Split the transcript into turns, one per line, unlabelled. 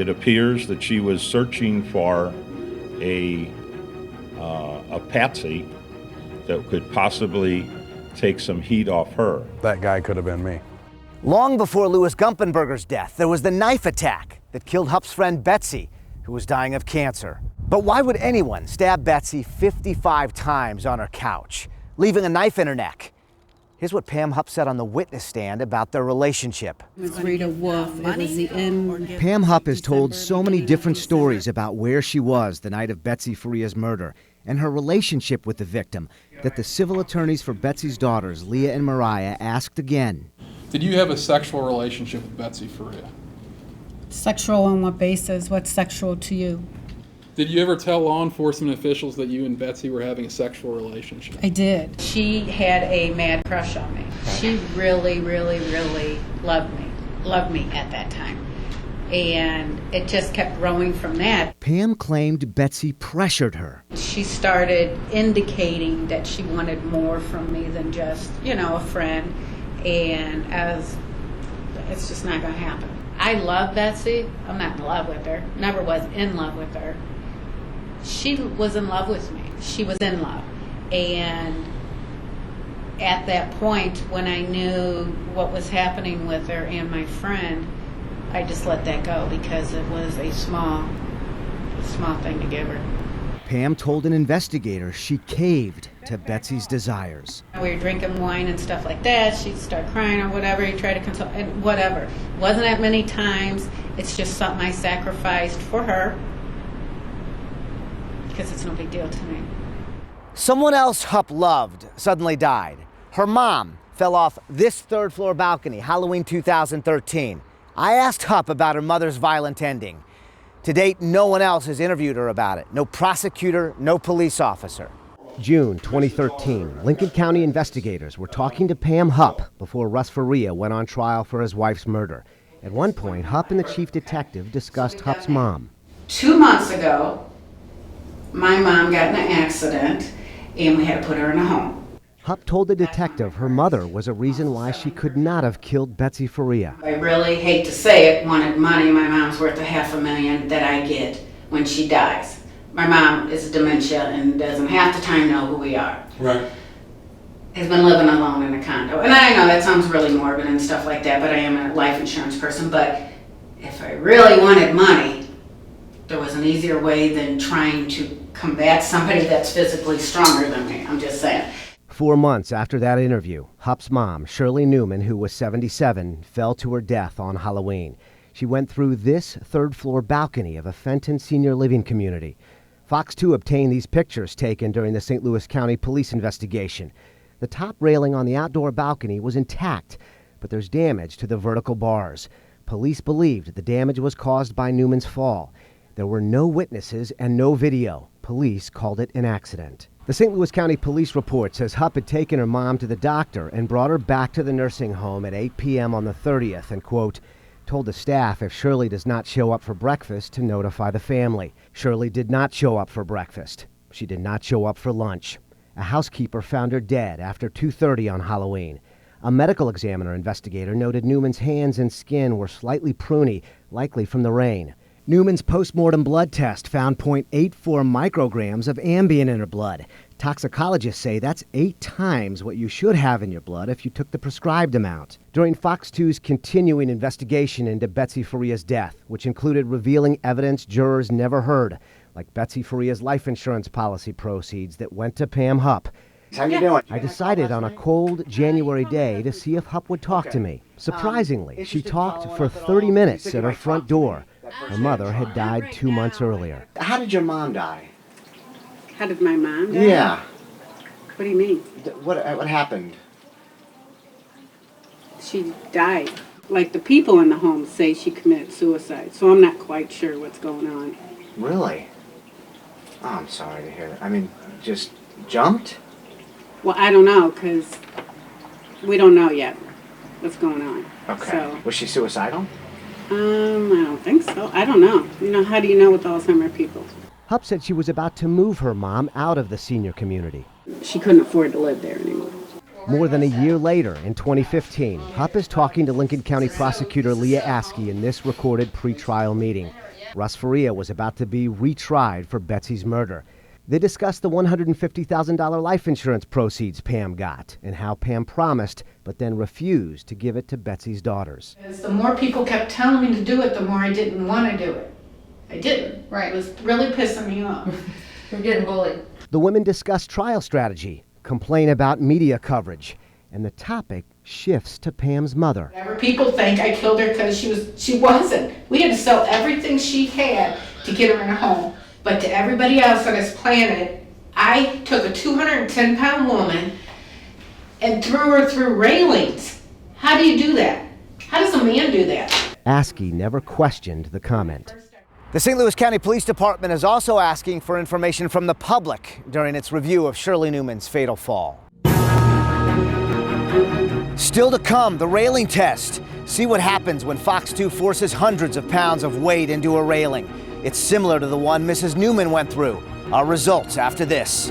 it appears that she was searching for a patsy that could possibly take some heat off her.
That guy could have been me.
Long before Louis Gumpenberger's death, there was the knife attack that killed Hupp's friend Betsy, who was dying of cancer. But why would anyone stab Betsy 55 times on her couch, leaving a knife in her neck? Here's what Pam Hupp said on the witness stand about their relationship.
It was Rita Wolf. It was the end.
Pam Hupp has told so many different stories about where she was the night of Betsy Faria's murder and her relationship with the victim that the civil attorneys for Betsy's daughters, Leah and Mariah, asked again.
Did you have a sexual relationship with Betsy Faria?
Sexual on what basis? What's sexual to you?
Did you ever tell law enforcement officials that you and Betsy were having a sexual relationship?
I did.
She had a mad crush on me. She really, really, really loved me at that time. And it just kept growing from that.
Pam claimed Betsy pressured her.
She started indicating that she wanted more from me than just, a friend. And it's just not going to happen. I love Betsy. I'm not in love with her. Never was in love with her. She was in love with me. She was in love. And at that point, when I knew what was happening with her and my friend, I just let that go because it was a small thing to give her.
Pam told an investigator she caved to Betsy's desires.
We were drinking wine and stuff like that. She'd start crying or whatever. He'd try to console, and whatever. Wasn't that many times. It's just something I sacrificed for her because it's no big deal to me.
Someone else Hupp loved suddenly died. Her mom fell off this third-floor balcony, Halloween 2013. I asked Hupp about her mother's violent ending. To date, no one else has interviewed her about it. No prosecutor, no police officer. June 2013, Lincoln County investigators were talking to Pam Hupp before Russ Faria went on trial for his wife's murder. At one point, Hupp and the chief detective discussed Hupp's mom.
2 months ago, my mom got in an accident and we had to put her in a home.
Hupp told the detective her mother was a reason why she could not have killed Betsy Faria.
I really hate to say it, wanted money. My mom's worth $500,000 that I get when she dies. My mom is dementia and doesn't half the time know who we are.
Right.
Has been living alone in a condo. And I know that sounds really morbid and stuff like that, but I am a life insurance person. But if I really wanted money, there was an easier way than trying to combat somebody that's physically stronger than me. I'm just saying.
4 months after that interview, Hupp's mom, Shirley Newman, who was 77, fell to her death on Halloween. She went through this third-floor balcony of a Fenton senior living community. Fox 2 obtained these pictures taken during the St. Louis County police investigation. The top railing on the outdoor balcony was intact, but there's damage to the vertical bars. Police believed the damage was caused by Newman's fall. There were no witnesses and no video. Police called it an accident. The St. Louis County Police report says Hupp had taken her mom to the doctor and brought her back to the nursing home at 8 p.m. on the 30th and, quote, told the staff if Shirley does not show up for breakfast to notify the family. Shirley did not show up for breakfast. She did not show up for lunch. A housekeeper found her dead after 2:30 on Halloween. A medical examiner investigator noted Newman's hands and skin were slightly pruny, likely from the rain. Newman's postmortem blood test found 0.84 micrograms of Ambien in her blood. Toxicologists say that's 8 times what you should have in your blood if you took the prescribed amount. During Fox 2's continuing investigation into Betsy Faria's death, which included revealing evidence jurors never heard, like Betsy Faria's life insurance policy proceeds that went to Pam Hupp, How you doing? I decided on a cold January day to see if Hupp would talk to me. Surprisingly, she talked for 30 minutes at her front door. Her mother had died 2 months earlier.
How did your mom die?
How did my mom die?
Yeah.
What do you mean?
What happened?
She died. Like the people in the home say she committed suicide, so I'm not quite sure what's going on.
Really? Oh, I'm sorry to hear that. I mean, just jumped?
Well, I don't know, because we don't know yet what's going on.
Okay.
So,
Was she suicidal?
I don't think so. I don't know. How do you know with Alzheimer's people?
Hupp said she was about to move her mom out of the senior community.
She couldn't afford to live there anymore.
More than a year later, in 2015, Hupp is talking to Lincoln County prosecutor Leah Askey in this recorded pretrial meeting. Russ Faria was about to be retried for Betsy's murder. They discussed the $150,000 life insurance proceeds Pam got and how Pam promised but then refused to give it to Betsy's daughters.
As the more people kept telling me to do it, the more I didn't want to do it. I didn't.
Right.
It was really pissing me off.
We're getting bullied.
The women discuss trial strategy, complain about media coverage, and the topic shifts to Pam's mother.
Whatever people think, I killed her because she wasn't. We had to sell everything she had to get her in a home. But to everybody else on this planet, I took a 210-pound woman and threw her through railings. How do you do that? How does a man do that?
Askey never questioned the comment.
The St. Louis County Police Department is also asking for information from the public during its review of Shirley Newman's fatal fall. Still to come, the railing test. See what happens when Fox 2 forces hundreds of pounds of weight into a railing. It's similar to the one Mrs. Newman went through. Our results after this.